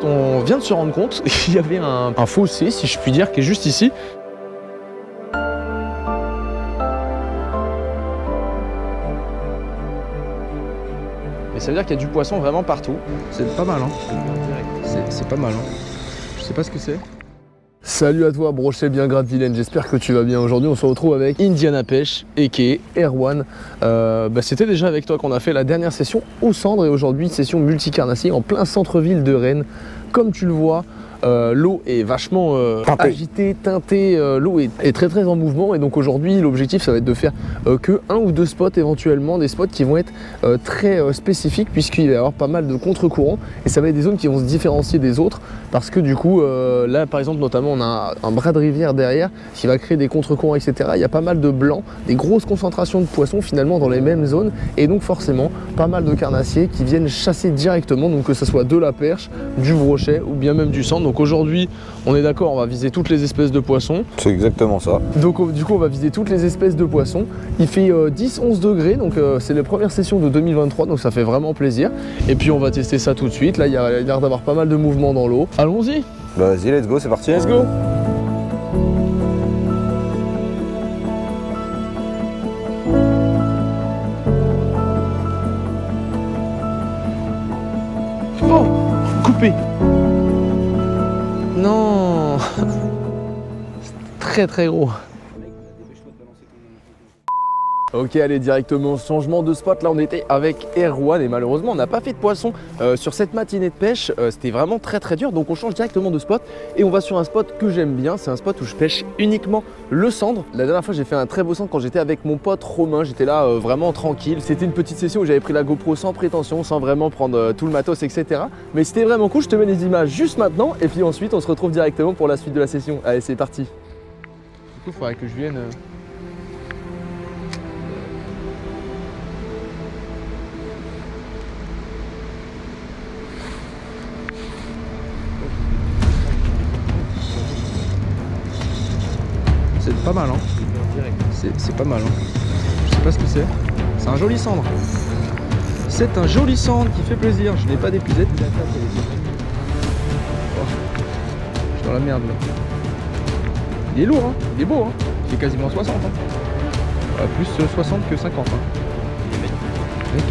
On vient de se rendre compte qu'il y avait un fossé, si je puis dire, qui est juste ici. Et ça veut dire qu'il y a du poisson vraiment partout. C'est pas mal, hein. C'est pas mal, hein. Je sais pas ce que c'est. Salut à toi, brochet bien gras de Vilaine, j'espère que tu vas bien. Aujourd'hui on se retrouve avec Indiana Pêche aka Erwan. C'était déjà avec toi qu'on a fait la dernière session au Cendre et aujourd'hui une session multicarnassier en plein centre-ville de Rennes. Comme tu le vois, l'eau est vachement agitée, teintée, l'eau est très en mouvement et donc aujourd'hui l'objectif ça va être de faire que un ou deux spots éventuellement, des spots qui vont être très spécifiques puisqu'il va y avoir pas mal de contre-courants et ça va être des zones qui vont se différencier des autres parce que du coup là par exemple notamment on a un bras de rivière derrière qui va créer des contre-courants etc. Il y a pas mal de blancs, des grosses concentrations de poissons finalement dans les mêmes zones et donc forcément pas mal de carnassiers qui viennent chasser directement, donc que ce soit de la perche, du brochet ou bien même du cendre. Donc aujourd'hui, on est d'accord, on va viser toutes les espèces de poissons. C'est exactement ça. Donc du coup, on va viser toutes les espèces de poissons. Il fait 10-11 degrés, donc c'est la première session de 2023, donc ça fait vraiment plaisir. Et puis on va tester ça tout de suite. Là, il y a l'air d'avoir pas mal de mouvements dans l'eau. Allons-y. Bah, vas-y, let's go, c'est parti. Let's go. Oh, coupé. Non. Très gros. Ok, allez, directement changement de spot. Là on était avec Erwan et malheureusement on n'a pas fait de poisson sur cette matinée de pêche. C'était vraiment très dur, donc on change directement de spot et on va sur un spot que j'aime bien. C'est un spot où je pêche uniquement le cendre. La dernière fois j'ai fait un très beau cendre quand j'étais avec mon pote Romain. J'étais là vraiment tranquille. C'était une petite session où j'avais pris la GoPro sans prétention, sans vraiment prendre tout le matos etc. Mais c'était vraiment cool. Je te mets les images juste maintenant et puis ensuite on se retrouve directement pour la suite de la session. Allez, c'est parti. Du coup il faudrait que je vienne... C'est pas mal, hein. C'est pas mal, hein. Je sais pas ce que c'est. C'est un joli cendre. C'est un joli cendre qui fait plaisir. Je n'ai pas d'épuisette. Oh. Je suis dans la merde là. Il est lourd, hein. Il est beau, hein. Il fait quasiment 60, hein. Plus 60 que 50, hein. Mec,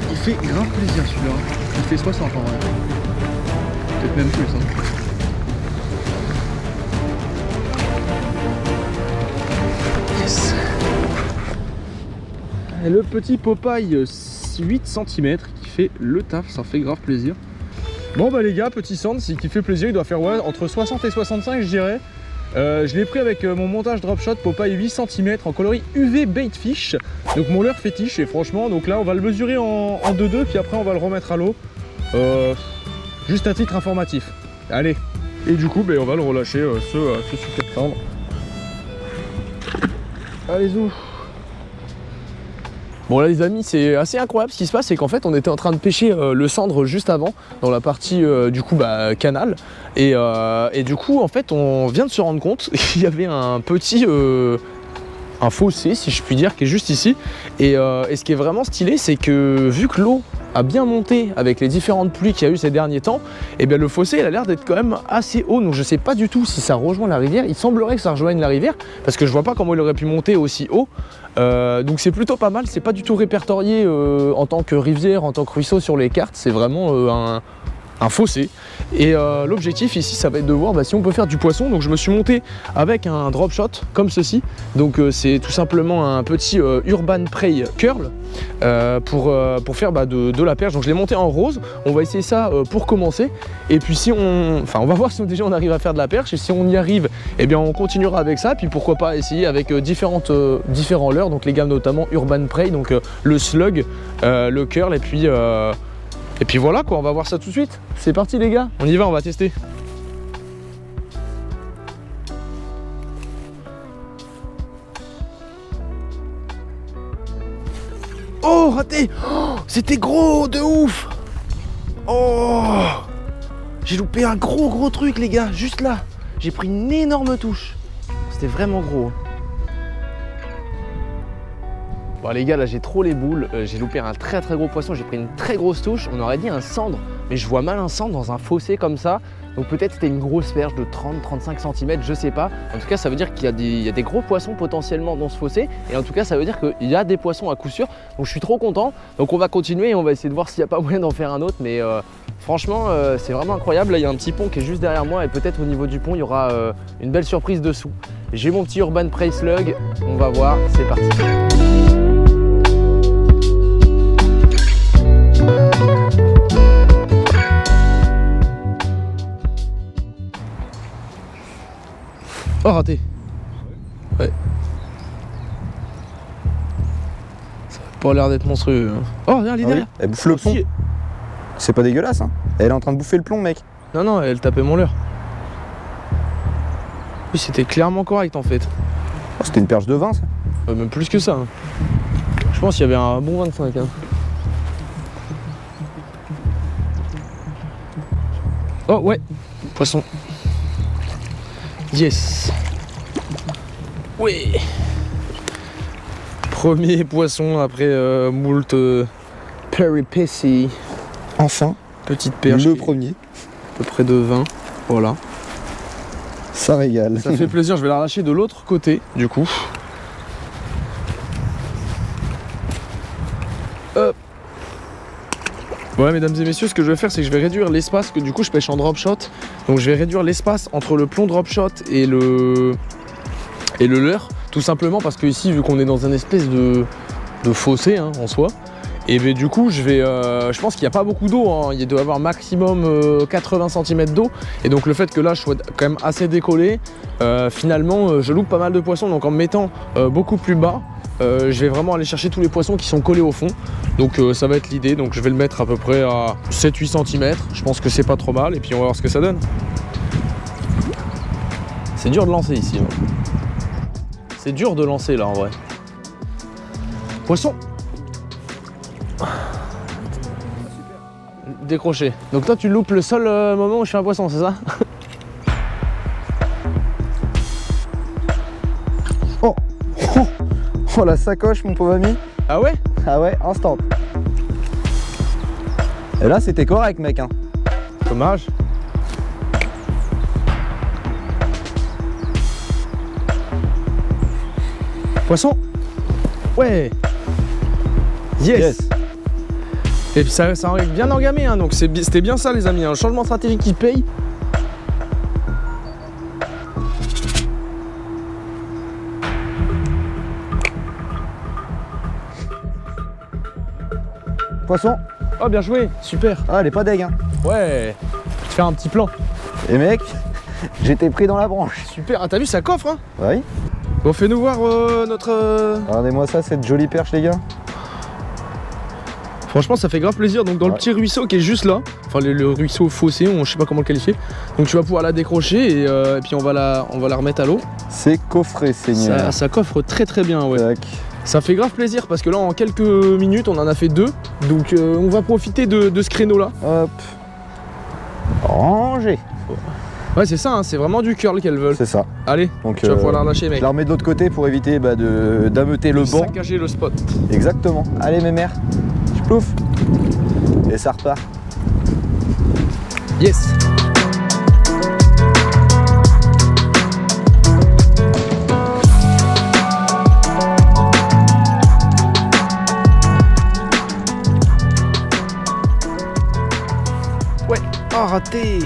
il fait grave plaisir celui-là. Il fait 60 en vrai. Peut-être même plus, hein. Yes. Et le petit Popeye 8 cm qui fait le taf, ça fait grave plaisir. Bon bah les gars, petit cendre qui fait plaisir, il doit faire ouais, entre 60 et 65 je dirais. Je l'ai pris avec mon montage drop shot Popeye 8 cm en coloris UV baitfish. Donc mon leurre fétiche et franchement donc là on va le mesurer en 2-2 puis après on va le remettre à l'eau. Juste à titre informatif. Allez. Et du coup on va le relâcher ce super cendre. Allez zou. Bon là les amis, c'est assez incroyable ce qui se passe, c'est qu'en fait on était en train de pêcher le cendre juste avant dans la partie du coup canal et du coup en fait on vient de se rendre compte qu'il y avait un petit un fossé si je puis dire qui est juste ici et ce qui est vraiment stylé c'est que vu que l'eau a bien monté avec les différentes pluies qu'il y a eu ces derniers temps, et bien le fossé il a l'air d'être quand même assez haut, donc je sais pas du tout si ça rejoint la rivière. Il semblerait que ça rejoigne la rivière parce que je vois pas comment il aurait pu monter aussi haut, donc c'est plutôt pas mal. C'est pas du tout répertorié en tant que rivière, en tant que ruisseau sur les cartes, c'est vraiment un fossé et l'objectif ici ça va être de voir si on peut faire du poisson. Donc je me suis monté avec un drop shot comme ceci, donc c'est tout simplement un petit Urban Prey curl pour faire de la perche. Donc je l'ai monté en rose, on va essayer ça pour commencer et puis si on va voir si déjà on arrive à faire de la perche et si on y arrive et bien on continuera avec ça, puis pourquoi pas essayer avec différents leurres, donc les gammes notamment Urban Prey, donc le slug, le curl et puis voilà quoi, on va voir ça tout de suite. C'est parti les gars, on y va, on va tester. Oh raté, oh, c'était gros de ouf. Oh, j'ai loupé un gros truc les gars, juste là. J'ai pris une énorme touche. C'était vraiment gros. Bon les gars, là j'ai trop les boules, j'ai loupé un très gros poisson, j'ai pris une très grosse touche, on aurait dit un cendre, mais je vois mal un cendre dans un fossé comme ça. Donc peut-être c'était une grosse perche de 30-35 cm, je sais pas. En tout cas ça veut dire qu'il y a des gros poissons potentiellement dans ce fossé. Et en tout cas ça veut dire qu'il y a des poissons à coup sûr. Donc je suis trop content. Donc on va continuer et on va essayer de voir s'il n'y a pas moyen d'en faire un autre. Mais franchement c'est vraiment incroyable. Là il y a un petit pont qui est juste derrière moi et peut-être au niveau du pont il y aura une belle surprise dessous. J'ai mon petit Urban Prey Slug, on va voir, c'est parti. Oh raté. Ouais. Ça n'a pas l'air d'être monstrueux. Hein. Oh regarde, elle est derrière. Elle bouffe le plomb. C'est pas dégueulasse hein. Elle est en train de bouffer le plomb mec. Non, elle tapait mon leurre. Oui, c'était clairement correct en fait. Oh, c'était une perche de 20 ça. Même plus que ça. Hein. Je pense qu'il y avait un bon 25. Hein. Oh ouais, poisson. Yes. Oui. Premier poisson après moult péripéties. Enfin, petite perche. le premier. À peu près de 20. Voilà. Ça régale. Ça fait plaisir, je vais l'arracher de l'autre côté du coup. Hop. Ouais mesdames et messieurs, ce que je vais faire c'est que je vais réduire l'espace, que du coup je pêche en drop shot. Donc je vais réduire l'espace entre le plomb drop shot et le leurre. Tout simplement parce que ici vu qu'on est dans une espèce de fossé hein, en soi. Et ben, du coup je pense qu'il n'y a pas beaucoup d'eau, hein. Il doit y avoir maximum 80 cm d'eau. Et donc le fait que là je sois quand même assez décollé, finalement je loupe pas mal de poissons. Donc en me mettant beaucoup plus bas, je vais vraiment aller chercher tous les poissons qui sont collés au fond. Donc ça va être l'idée, donc je vais le mettre à peu près à 7-8 cm. Je pense que c'est pas trop mal et puis on va voir ce que ça donne. C'est dur de lancer ici. Hein. C'est dur de lancer là en vrai. Poisson. Décroché. Donc toi tu loupes le seul moment où je fais un poisson, c'est ça? Oh. Oh la sacoche mon pauvre ami. Ah ouais? Ah ouais, instant. Et là c'était correct mec hein. Dommage. Poisson. Ouais. Yes. Et puis ça arrive bien engamé, hein, donc c'était bien ça les amis, un changement stratégique qui paye. Poisson. Oh bien joué, super. Ah elle est pas deg hein. Ouais, je vais te faire un petit plan. Et mec, j'étais pris dans la branche. Super, ah t'as vu ça coffre hein? Oui. Bon fais-nous voir notre... Regardez-moi ça, cette jolie perche les gars. Franchement ça fait grave plaisir, donc dans le petit ruisseau qui est juste là, enfin le ruisseau fossé, je sais pas comment le qualifier, donc tu vas pouvoir la décrocher et puis on va la remettre à l'eau. C'est coffré Seigneur. Ça coffre très bien ouais. Tac. Ça fait grave plaisir parce que là en quelques minutes on en a fait 2, donc on va profiter de ce créneau là. Hop. Rangé. Ouais c'est ça, hein, c'est vraiment du curl qu'elles veulent. C'est ça. Allez, donc tu vas pouvoir la relâcher mec. Je la remets de l'autre côté pour éviter d'ameuter le banc. Saccager le spot. Exactement. Allez mes mères. Je plouffe. Et ça repart. Yes. Ouais, oh raté.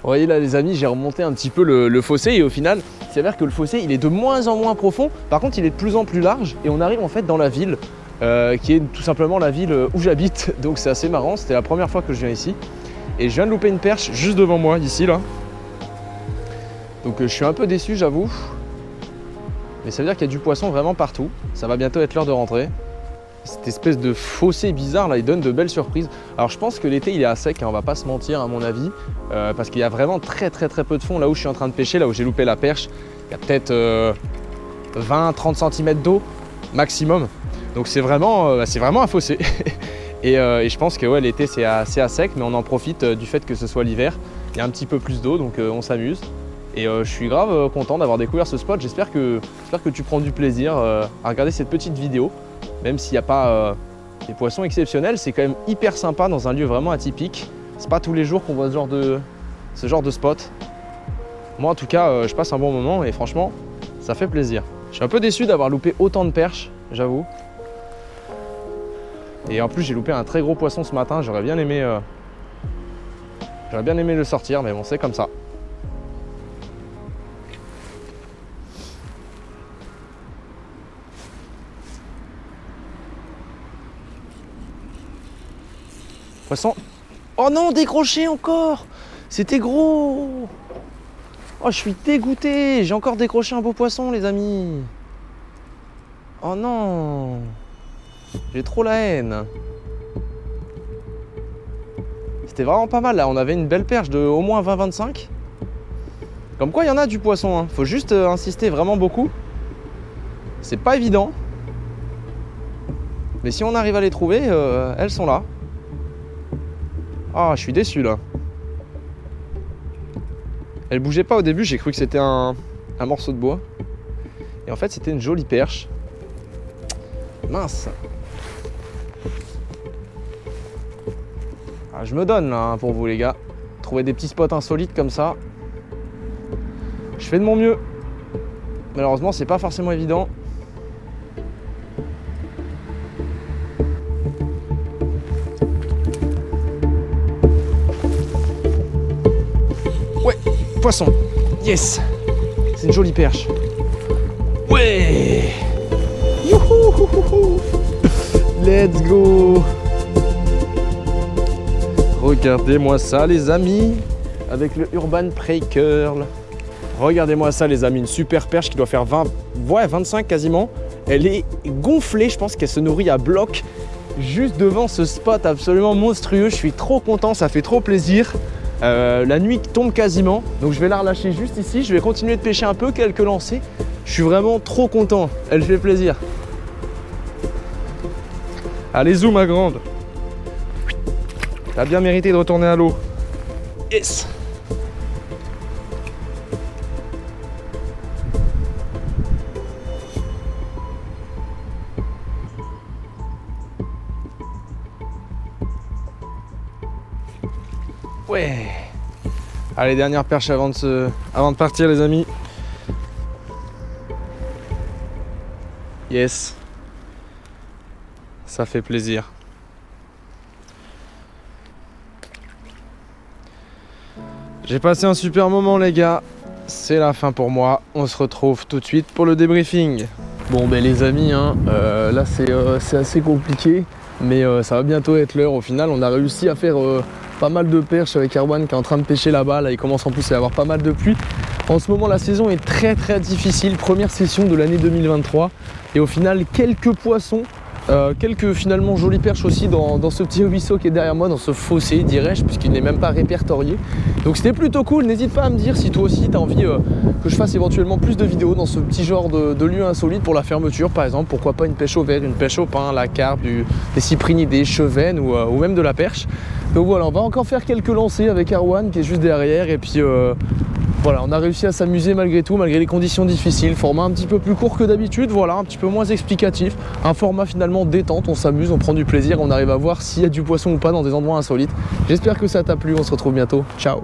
Vous voyez là les amis, j'ai remonté un petit peu le fossé et au final, il s'avère que le fossé il est de moins en moins profond, par contre il est de plus en plus large et on arrive en fait dans la ville qui est tout simplement la ville où j'habite, donc c'est assez marrant, c'était la première fois que je viens ici et je viens de louper une perche juste devant moi ici là, donc je suis un peu déçu j'avoue, mais ça veut dire qu'il y a du poisson vraiment partout, ça va bientôt être l'heure de rentrer. Cette espèce de fossé bizarre là, il donne de belles surprises. Alors je pense que l'été il est à sec, hein, on va pas se mentir à mon avis, parce qu'il y a vraiment très peu de fond là où je suis en train de pêcher, là où j'ai loupé la perche. Il y a peut-être 20-30 cm d'eau maximum. Donc c'est vraiment un fossé. et je pense que ouais, l'été c'est assez à sec, mais on en profite du fait que ce soit l'hiver. Il y a un petit peu plus d'eau, donc on s'amuse. Et je suis grave content d'avoir découvert ce spot. J'espère que tu prends du plaisir à regarder cette petite vidéo. Même s'il n'y a pas des poissons exceptionnels, c'est quand même hyper sympa dans un lieu vraiment atypique. C'est pas tous les jours qu'on voit ce genre de spot. Moi en tout cas, je passe un bon moment et franchement, ça fait plaisir. Je suis un peu déçu d'avoir loupé autant de perches, j'avoue. Et en plus j'ai loupé un très gros poisson ce matin, j'aurais bien aimé le sortir, mais bon c'est comme ça. Poisson. Oh non, décroché encore. C'était gros. Oh, je suis dégoûté. J'ai encore décroché un beau poisson, les amis. Oh non. J'ai trop la haine. C'était vraiment pas mal là. On avait une belle perche de au moins 20-25. Comme quoi, il y en a du poisson. Hein. Faut juste insister vraiment beaucoup. C'est pas évident. Mais si on arrive à les trouver, elles sont là. Ah, je suis déçu là. Elle bougeait pas au début, j'ai cru que c'était un morceau de bois. Et en fait, c'était une jolie perche. Mince. Ah, je me donne là hein, pour vous les gars. Trouver des petits spots insolites comme ça. Je fais de mon mieux. Malheureusement, c'est pas forcément évident. Poisson, yes, c'est une jolie perche. Ouais, youhou, let's go. Regardez-moi ça les amis, avec le Urban Prey Curl. Regardez-moi ça les amis, une super perche qui doit faire 25 quasiment. Elle est gonflée, je pense qu'elle se nourrit à bloc juste devant ce spot absolument monstrueux. Je suis trop content, ça fait trop plaisir. La nuit tombe quasiment, donc je vais la relâcher juste ici. Je vais continuer de pêcher un peu, quelques lancers. Je suis vraiment trop content, elle fait plaisir. Allez zoom ma grande. T'as bien mérité de retourner à l'eau. Yes. Ouais. Allez, dernière perche avant de partir les amis. Yes. Ça fait plaisir. J'ai passé un super moment les gars. C'est la fin pour moi. On se retrouve tout de suite pour le débriefing. Bon ben les amis, hein, là c'est assez compliqué. Mais ça va bientôt être l'heure. Au final, on a réussi à faire pas mal de perches avec Erwan qui est en train de pêcher là-bas. Là, il commence en plus à y avoir pas mal de pluie. En ce moment, la saison est très difficile. Première session de l'année 2023. Et au final, quelques poissons, quelques finalement jolies perches aussi dans ce petit ruisseau qui est derrière moi, dans ce fossé, dirais-je, puisqu'il n'est même pas répertorié. Donc c'était plutôt cool. N'hésite pas à me dire si toi aussi tu as envie que je fasse éventuellement plus de vidéos dans ce petit genre de lieu insolite pour la fermeture, par exemple. Pourquoi pas une pêche au verre, une pêche au pain, la carpe, des cyprinidés, chevennes ou même de la perche. Donc voilà, on va encore faire quelques lancers avec Erwan qui est juste derrière. Et puis voilà, on a réussi à s'amuser malgré tout, malgré les conditions difficiles. Format un petit peu plus court que d'habitude, voilà, un petit peu moins explicatif. Un format finalement détente, on s'amuse, on prend du plaisir, on arrive à voir s'il y a du poisson ou pas dans des endroits insolites. J'espère que ça t'a plu, on se retrouve bientôt. Ciao.